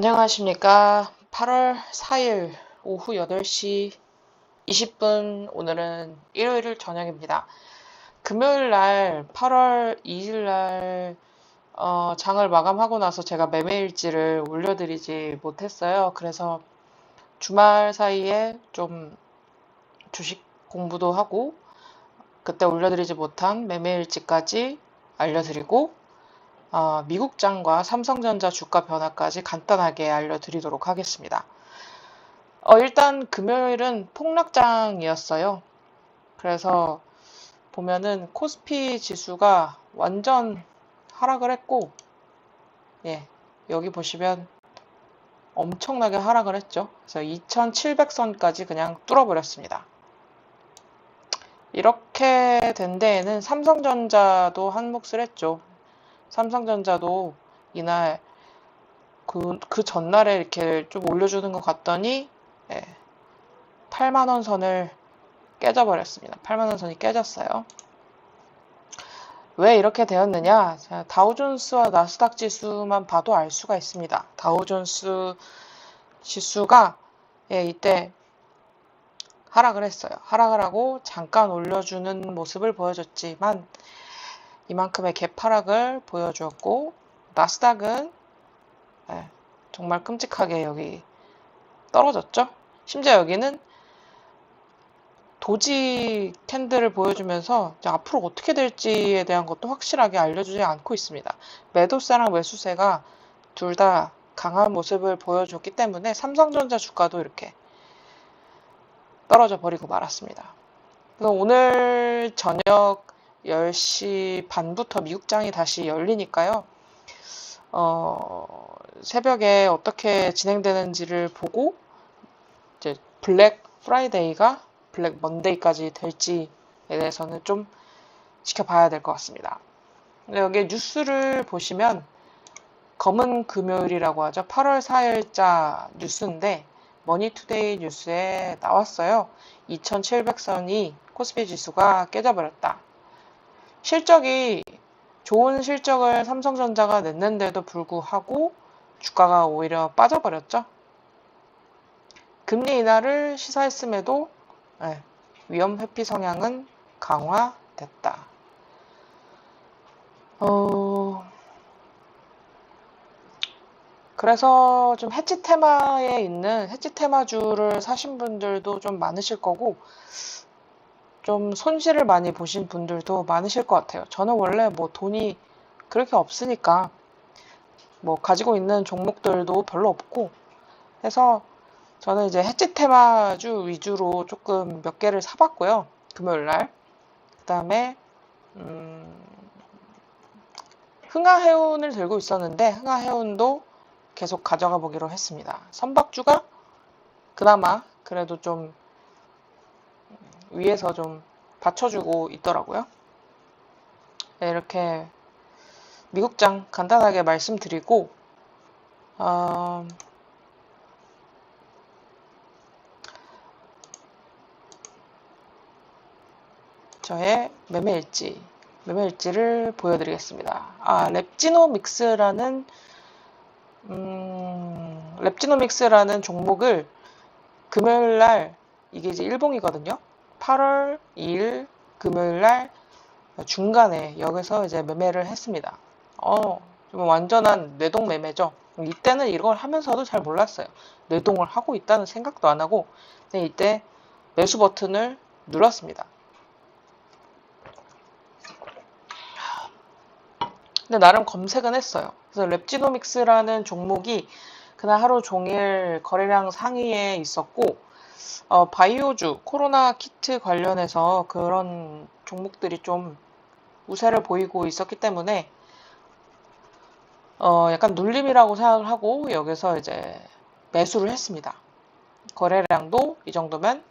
안녕하십니까. 8월 4일 오후 8시 20분, 오늘은 일요일 저녁입니다. 금요일 날 8월 2일 날 장을 마감하고 나서 제가 매매일지를 올려드리지 못했어요. 그래서 주말 사이에 좀 주식 공부도 하고 그때 올려드리지 못한 매매일지까지 알려드리고 미국장과 삼성전자 주가 변화까지 간단하게 알려드리도록 하겠습니다. 일단 금요일은 폭락장이었어요. 그래서 보면은 코스피 지수가 완전 하락을 했고, 예, 여기 보시면 엄청나게 하락을 했죠. 그래서 2700선까지 그냥 뚫어버렸습니다. 이렇게 된 데에는 삼성전자도 한 몫을 했죠. 삼성전자도 이날 그 전날에 이렇게 좀 올려주는 것 같더니 8만원 선을 깨져버렸습니다. 8만원 선이 깨졌어요. 왜 이렇게 되었느냐? 다우존스와 나스닥 지수만 봐도 알 수가 있습니다. 다우존스 지수가 이때 하락을 했어요. 하락을 하고 잠깐 올려주는 모습을 보여줬지만 이만큼의 갭하락을 보여주었고, 나스닥은 정말 끔찍하게 여기 떨어졌죠. 심지어 여기는 도지 캔들을 보여주면서 앞으로 어떻게 될지에 대한 것도 확실하게 알려주지 않고 있습니다. 매도세랑 매수세가 둘 다 강한 모습을 보여줬기 때문에 삼성전자 주가도 이렇게 떨어져 버리고 말았습니다. 그래서 오늘 저녁 10시 반부터 미국장이 다시 열리니까요. 새벽에 어떻게 진행되는지를 보고 이제 블랙 프라이데이가 블랙 먼데이까지 될지에 대해서는 좀 지켜봐야 될 것 같습니다. 여기 뉴스를 보시면 검은 금요일이라고 하죠. 8월 4일자 뉴스인데 머니투데이 뉴스에 나왔어요. 2700선이 코스피 지수가 깨져버렸다. 실적이 좋은 실적을 삼성전자가 냈는데도 불구하고 주가가 오히려 빠져버렸죠. 금리 인하를 시사했음에도 위험 회피 성향은 강화됐다. 그래서 좀 해지 테마에 있는 해지 테마주를 사신 분들도 좀 많으실 거고, 좀 손실을 많이 보신 분들도 많으실 것 같아요. 저는 원래 뭐 돈이 그렇게 없으니까 뭐 가지고 있는 종목들도 별로 없고 해서 저는 이제 해지 테마주 위주로 조금 몇 개를 사봤고요. 금요일 날. 그 다음에 흥하해운을 들고 있었는데 흥하해운도 계속 가져가 보기로 했습니다. 선박주가 그나마 그래도 좀 위에서 좀 받쳐주고 있더라고요. 네, 이렇게 미국장 간단하게 말씀드리고 저의 매매일지를 보여드리겠습니다. 랩지노믹스라는 종목을 금요일날, 이게 이제 일봉이거든요. 8월 2일 금요일날 중간에 여기서 이제 매매를 했습니다. 좀 완전한 뇌동 매매죠. 이때는 이걸 하면서도 잘 몰랐어요. 뇌동을 하고 있다는 생각도 안 하고 그냥 이때 매수 버튼을 눌렀습니다. 근데 나름 검색은 했어요. 그래서 랩지노믹스라는 종목이 그날 하루 종일 거래량 상위에 있었고, 바이오주, 코로나 키트 관련해서 그런 종목들이 좀 우세를 보이고 있었기 때문에 약간 눌림이라고 생각을 하고 여기서 이제 매수를 했습니다. 거래량도 이 정도면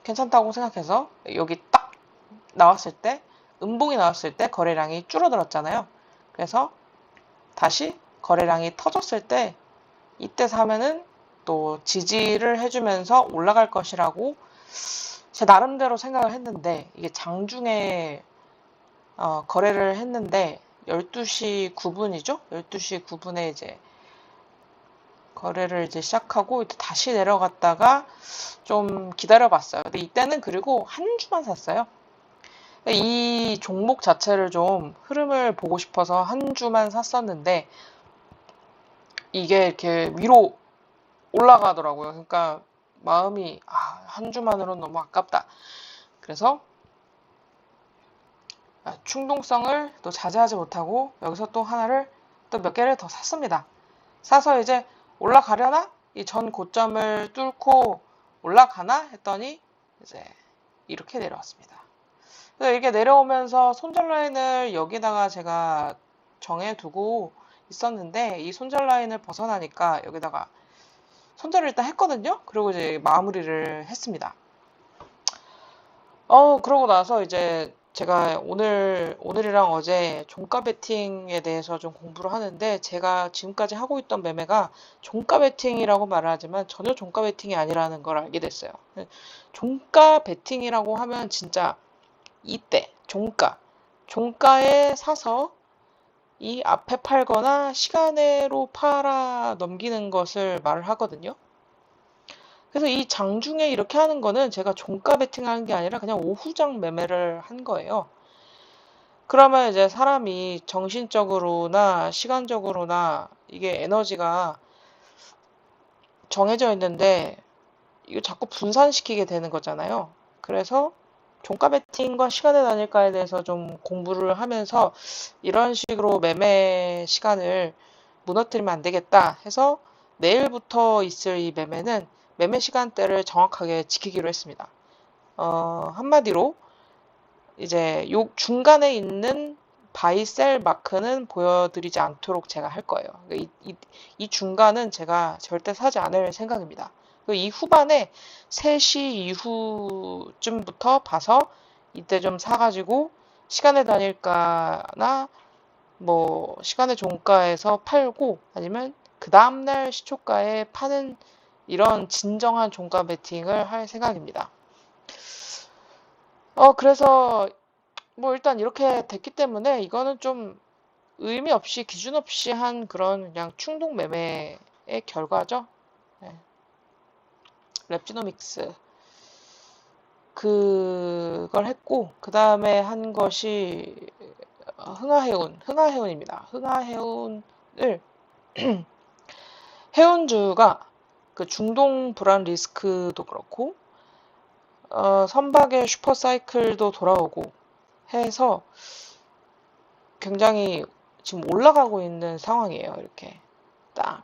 괜찮다고 생각해서 여기 딱 나왔을 때, 음봉이 나왔을 때 거래량이 줄어들었잖아요. 그래서 다시 거래량이 터졌을 때 이때 사면은 또 지지를 해주면서 올라갈 것이라고 제 나름대로 생각을 했는데, 이게 장중에 거래를 했는데 12시 9분이죠. 12시 9분에 이제 거래를 이제 시작하고 다시 내려갔다가 좀 기다려봤어요. 근데 이때는 그리고 한 주만 샀어요. 이 종목 자체를 좀 흐름을 보고 싶어서 한 주만 샀었는데 이게 이렇게 위로 올라가더라고요. 그러니까 마음이 한 주만으로는 너무 아깝다. 그래서 충동성을 또 자제하지 못하고 여기서 또 하나를 또 몇 개를 더 샀습니다. 사서 이제 올라가려나? 이 전 고점을 뚫고 올라가나? 했더니 이제 이렇게 내려왔습니다. 그래서 이렇게 내려오면서 손절 라인을 여기다가 제가 정해두고 있었는데 이 손절 라인을 벗어나니까 여기다가 손절을 일단 했거든요. 그리고 이제 마무리를 했습니다. 그러고 나서 이제 제가 오늘이랑 어제 종가 베팅에 대해서 좀 공부를 하는데 제가 지금까지 하고 있던 매매가 종가 베팅이라고 말을 하지만 전혀 종가 베팅이 아니라는 걸 알게 됐어요. 종가 베팅이라고 하면 진짜 이때 종가에 사서 이 앞에 팔거나 시간으로 팔아 넘기는 것을 말을 하거든요. 그래서 이 장중에 이렇게 하는 거는 제가 종가 베팅하는 게 아니라 그냥 오후장 매매를 한 거예요. 그러면 이제 사람이 정신적으로나 시간적으로나 이게 에너지가 정해져 있는데 이거 자꾸 분산시키게 되는 거잖아요. 그래서 종가 베팅과 시간의 단일가에 대해서 좀 공부를 하면서 이런 식으로 매매 시간을 무너뜨리면 안 되겠다 해서 내일부터 있을 이 매매는 매매 시간대를 정확하게 지키기로 했습니다. 한마디로 이제 요 중간에 있는 바이 셀 마크는 보여드리지 않도록 제가 할 거예요. 이 중간은 제가 절대 사지 않을 생각입니다. 이 후반에 3시 이후쯤부터 봐서 이때 좀 사가지고 시간의 단일가나 뭐 시간의 종가에서 팔고 아니면 그 다음날 시초가에 파는 이런 진정한 종가 베팅을 할 생각입니다. 그래서 뭐 일단 이렇게 됐기 때문에 이거는 좀 의미 없이 기준 없이 한 그런 그냥 충동 매매의 결과죠. 네. 랩지노믹스 그걸 했고 그 다음에 한 것이 흥하해운입니다. 흥하해운을 해운주가 그 중동 불안 리스크도 그렇고 선박의 슈퍼사이클도 돌아오고 해서 굉장히 지금 올라가고 있는 상황이에요. 이렇게 딱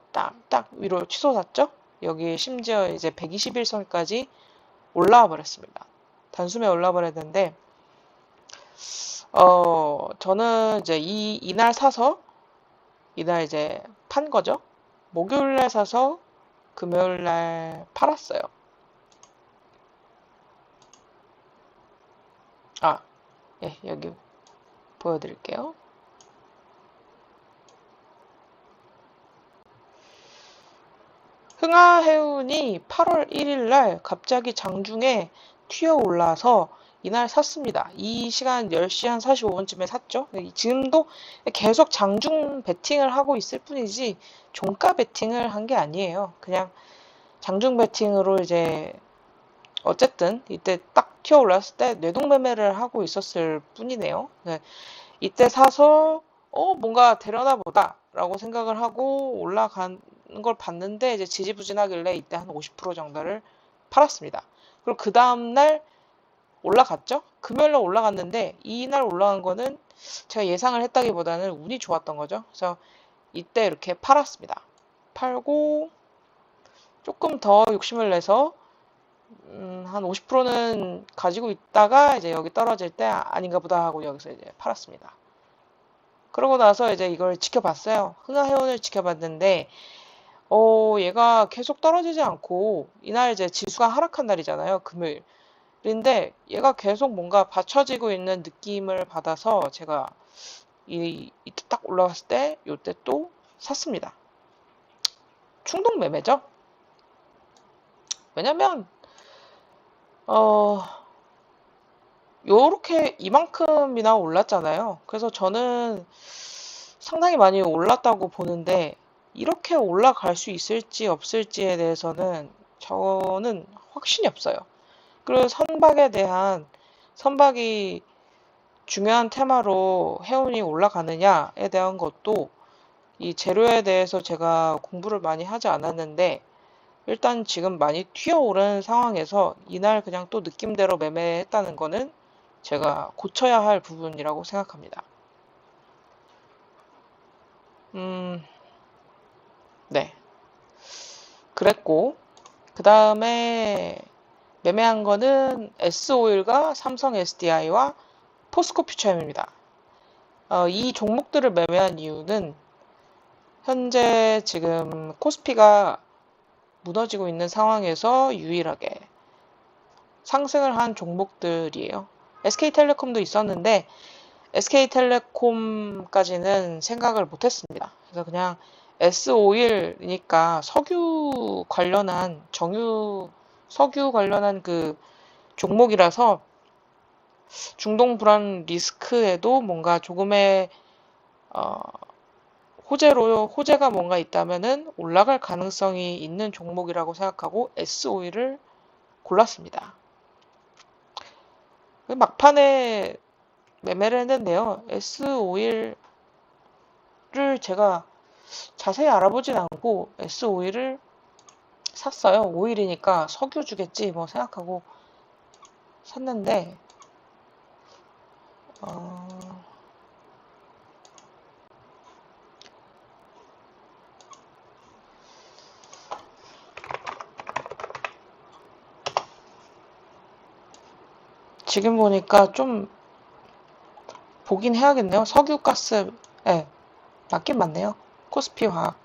위로 치솟았죠? 여기 심지어 이제 121선까지 올라와 버렸습니다. 단숨에 올라와 버렸는데 저는 이제 이날 사서 이날 이제 판 거죠. 목요일날 사서 금요일날 팔았어요. 예, 여기 보여드릴게요. 흥하해운이 8월 1일날 갑자기 장중에 튀어 올라서 이날 샀습니다. 이 시간 10시 한 45분쯤에 샀죠. 지금도 계속 장중 베팅을 하고 있을 뿐이지 종가 베팅을 한 게 아니에요. 그냥 장중 베팅으로 이제 어쨌든 이때 딱 튀어 올랐을 때 뇌동매매를 하고 있었을 뿐이네요. 네. 이때 사서 뭔가 되려나 보다 라고 생각을 하고 올라간 걸 봤는데 이제 지지부진하길래 이때 한 50% 정도를 팔았습니다. 그리고 그 다음날 올라갔죠? 금요일날 올라갔는데 이날 올라간 거는 제가 예상을 했다기보다는 운이 좋았던 거죠. 그래서 이때 이렇게 팔았습니다. 팔고 조금 더 욕심을 내서 한 50%는 가지고 있다가 이제 여기 떨어질 때 아닌가 보다 하고 여기서 이제 팔았습니다. 그러고 나서 이제 이걸 지켜봤어요. 흥하해운을 지켜봤는데 얘가 계속 떨어지지 않고 이날 이제 지수가 하락한 날이잖아요. 금요일인데 얘가 계속 뭔가 받쳐지고 있는 느낌을 받아서 제가 이때 딱 올라갔을 때 요때 또 샀습니다. 충동 매매죠. 왜냐면 요렇게 이만큼이나 올랐잖아요. 그래서 저는 상당히 많이 올랐다고 보는데 이렇게 올라갈 수 있을지 없을지에 대해서는 저는 확신이 없어요. 그리고 선박이 중요한 테마로 해운이 올라가느냐에 대한 것도 이 재료에 대해서 제가 공부를 많이 하지 않았는데 일단 지금 많이 튀어오른 상황에서 이날 그냥 또 느낌대로 매매했다는 거는 제가 고쳐야 할 부분이라고 생각합니다. 네. 그랬고, 그 다음에 매매한 거는 S오일과 삼성 SDI와 포스코 퓨처엠입니다. 이 종목들을 매매한 이유는 현재 지금 코스피가 무너지고 있는 상황에서 유일하게 상승을 한 종목들이에요. SK텔레콤도 있었는데 SK텔레콤까지는 생각을 못했습니다. 그래서 그냥 S51이니까 석유 관련한 석유 관련한 그 종목이라서 중동 불안 리스크에도 뭔가 조금의 호재가 뭔가 있다면은 올라갈 가능성이 있는 종목이라고 생각하고 S51을 골랐습니다. 막판에 매매를 했는데요. S51을 제가 자세히 알아보진 않고 S51을 샀어요. 오일이니까 석유 주겠지 뭐 생각하고 샀는데 지금 보니까 좀 보긴 해야겠네요. 석유가스 맞긴 맞네요. 코스피 화학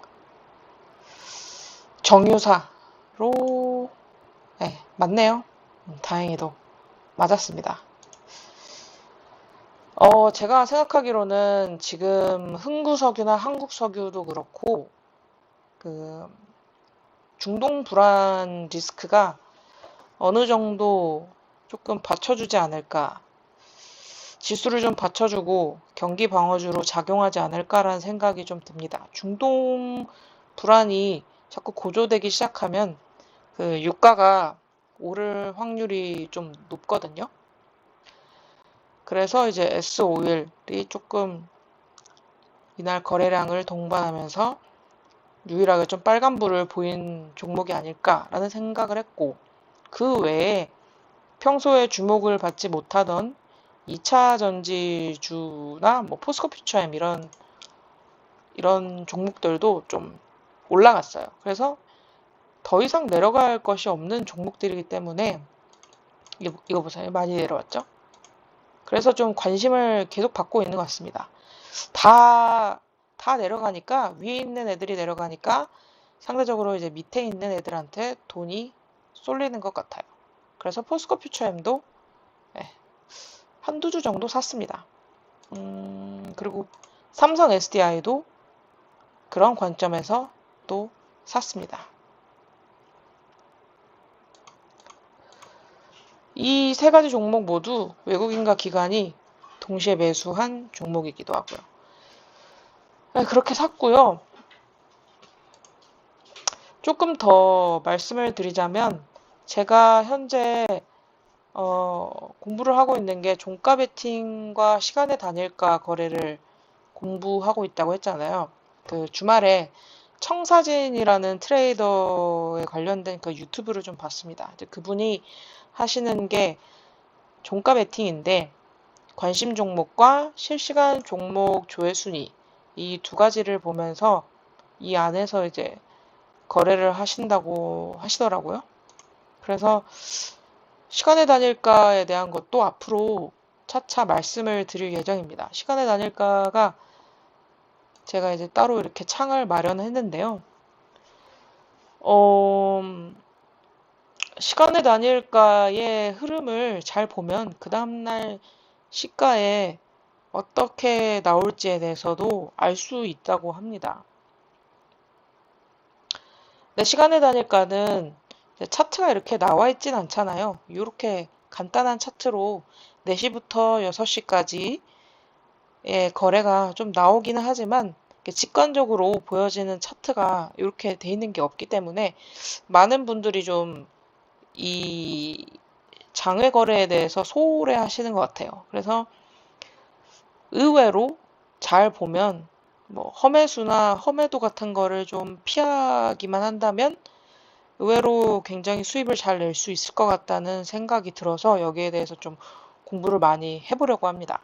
정유사로 맞네요. 다행히도 맞았습니다. 제가 생각하기로는 지금 흥구석유나 한국석유도 그렇고 그 중동 불안 리스크가 어느 정도 조금 받쳐주지 않을까, 지수를 좀 받쳐주고 경기 방어주로 작용하지 않을까라는 생각이 좀 듭니다. 중동 불안이 자꾸 고조되기 시작하면 그 유가가 오를 확률이 좀 높거든요. 그래서 이제 S51이 조금 이날 거래량을 동반하면서 유일하게 좀 빨간불을 보인 종목이 아닐까라는 생각을 했고, 그 외에 평소에 주목을 받지 못하던 2차 전지주나 뭐 포스코 퓨처엠 이런 종목들도 좀 올라갔어요. 그래서 더 이상 내려갈 것이 없는 종목들이기 때문에 이거 보세요. 많이 내려왔죠? 그래서 좀 관심을 계속 받고 있는 것 같습니다. 다 내려가니까, 위에 있는 애들이 내려가니까 상대적으로 이제 밑에 있는 애들한테 돈이 쏠리는 것 같아요. 그래서 포스코 퓨처엠도 한두 주 정도 샀습니다. 그리고 삼성 SDI도 그런 관점에서 또 샀습니다. 이 세 가지 종목 모두 외국인과 기관이 동시에 매수한 종목이기도 하고요. 그렇게 샀고요. 조금 더 말씀을 드리자면 제가 현재 공부를 하고 있는 게 종가 베팅과 시간의 단일가 거래를 공부하고 있다고 했잖아요. 그 주말에 청사진이라는 트레이더에 관련된 그 유튜브를 좀 봤습니다. 이제 그분이 하시는 게 종가 베팅인데 관심 종목과 실시간 종목 조회 순위 이 두 가지를 보면서 이 안에서 이제 거래를 하신다고 하시더라고요. 그래서 시간의 단일가에 대한 것도 앞으로 차차 말씀을 드릴 예정입니다. 시간의 단일가가 제가 이제 따로 이렇게 창을 마련했는데요. 시간의 단일가의 흐름을 잘 보면 그 다음날 시가에 어떻게 나올지에 대해서도 알 수 있다고 합니다. 근데 시간의 단일가는 차트가 이렇게 나와 있진 않잖아요. 이렇게 간단한 차트로 4시부터 6시까지의 거래가 좀 나오기는 하지만 직관적으로 보여지는 차트가 이렇게 돼 있는 게 없기 때문에 많은 분들이 좀 이 장외 거래에 대해서 소홀해 하시는 것 같아요. 그래서 의외로 잘 보면 뭐 험해수나 험해도 같은 거를 좀 피하기만 한다면 의외로 굉장히 수입을 잘 낼 수 있을 것 같다는 생각이 들어서 여기에 대해서 좀 공부를 많이 해보려고 합니다.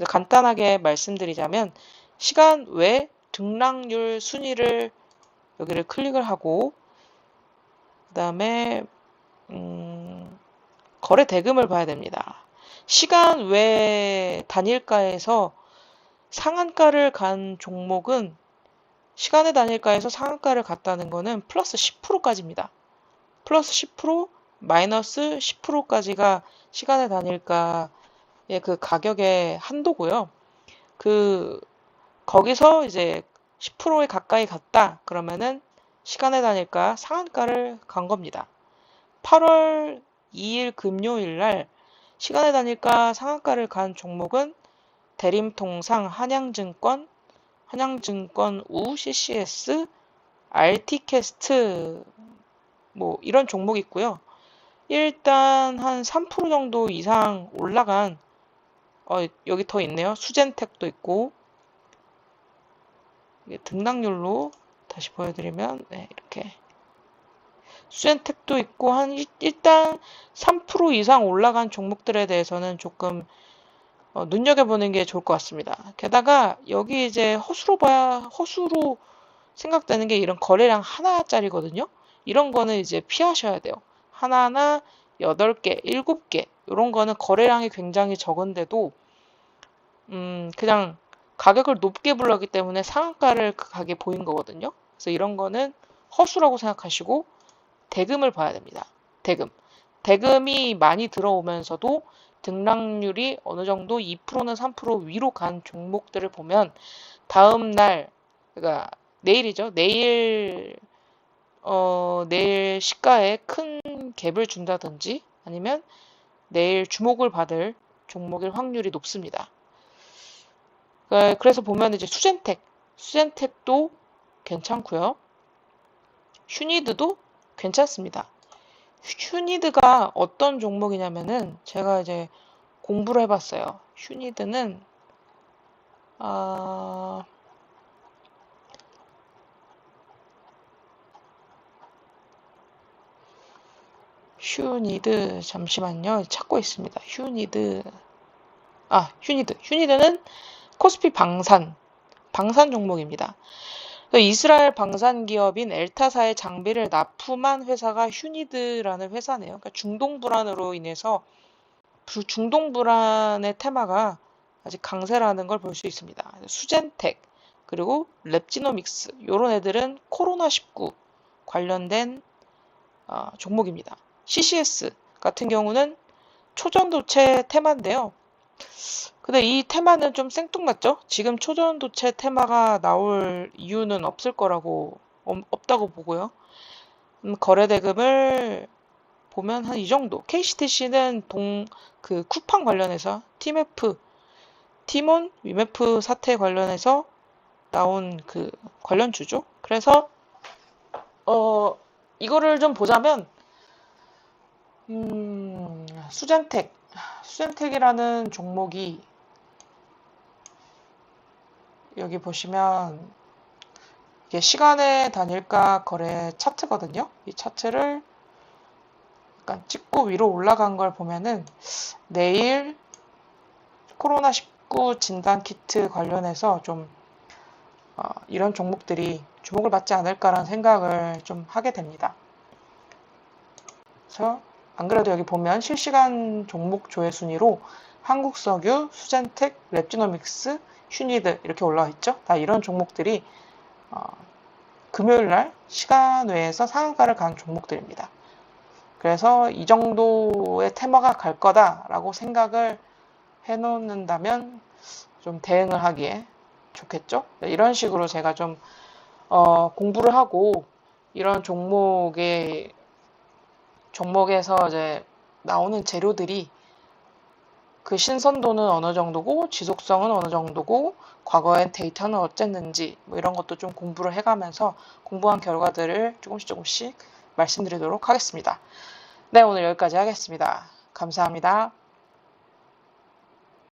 간단하게 말씀드리자면 시간 외 등락률 순위를 여기를 클릭을 하고 그 다음에 거래 대금을 봐야 됩니다. 시간 외 단일가에서 상한가를 간 종목은 시간의 단일가에서 상한가를 갔다는 거는 플러스 10%까지입니다. 플러스 10%, 마이너스 10%까지가 시간의 단일가의 그 가격의 한도고요. 거기서 이제 10%에 가까이 갔다 그러면은 시간의 단일가 상한가를 간 겁니다. 8월 2일 금요일 날 시간의 단일가 상한가를 간 종목은 대림통상, 한양증권, 한양증권우, CCS, RT캐스트 뭐 이런 종목이 있고요. 일단 한 3% 정도 이상 올라간 여기 더 있네요. 수젠텍도 있고 등락률로 다시 보여드리면 네, 이렇게 수젠텍도 있고 일단 3% 이상 올라간 종목들에 대해서는 조금 눈여겨보는 게 좋을 것 같습니다. 게다가 여기 이제 허수로 생각되는 게 이런 거래량 하나짜리거든요. 이런 거는 이제 피하셔야 돼요. 하나나 8개, 7개 이런 거는 거래량이 굉장히 적은데도 그냥 가격을 높게 불렀기 때문에 상한가를 가게 보인 거거든요. 그래서 이런 거는 허수라고 생각하시고 대금을 봐야 됩니다. 대금이 많이 들어오면서도 등락률이 어느 정도 2%는 3% 위로 간 종목들을 보면 다음 날, 그러니까 내일이죠. 내일 시가에 큰 갭을 준다든지 아니면 내일 주목을 받을 종목일 확률이 높습니다. 그래서 보면 이제 수젠텍도 괜찮고요. 휴니드도 괜찮습니다. 휴니드가 어떤 종목이냐면은 제가 이제 공부를 해봤어요. 휴니드는 휴니드 잠시만요. 찾고 있습니다. 휴니드는 코스피 방산 종목입니다. 이스라엘 방산 기업인 엘타사의 장비를 납품한 회사가 휴니드라는 회사네요. 그러니까 중동 불안으로 인해서 중동 불안의 테마가 아직 강세라는 걸 볼 수 있습니다. 수젠텍 그리고 랩지노믹스 이런 애들은 코로나19 관련된 종목입니다. CCS 같은 경우는 초전도체 테마인데요. 근데 이 테마는 좀 생뚱맞죠? 지금 초전도체 테마가 나올 이유는 없다고 보고요. 거래 대금을 보면 한 이 정도. KCTC는 쿠팡 관련해서 티몬, 위메프 사태 관련해서 나온 그 관련주죠. 그래서 이거를 좀 보자면 수젠텍이라는 종목이 여기 보시면 이게 시간의 단일가 거래 차트거든요. 이 차트를 약간 찍고 위로 올라간 걸 보면은 내일 코로나19 진단 키트 관련해서 좀 이런 종목들이 주목을 받지 않을까라는 생각을 좀 하게 됩니다. 그래서 안 그래도 여기 보면 실시간 종목 조회 순위로 한국석유, 수젠텍, 랩지노믹스, 휴니드 이렇게 올라와 있죠. 다 이런 종목들이 금요일날 시간 외에서 상한가를 간 종목들입니다. 그래서 이 정도의 테마가 갈 거다라고 생각을 해놓는다면 좀 대응을 하기에 좋겠죠. 이런 식으로 제가 좀 공부를 하고 이런 종목에서 이제 나오는 재료들이 그 신선도는 어느 정도고 지속성은 어느 정도고 과거의 데이터는 어쨌는지 뭐 이런 것도 좀 공부를 해가면서 공부한 결과들을 조금씩 말씀드리도록 하겠습니다. 네, 오늘 여기까지 하겠습니다. 감사합니다.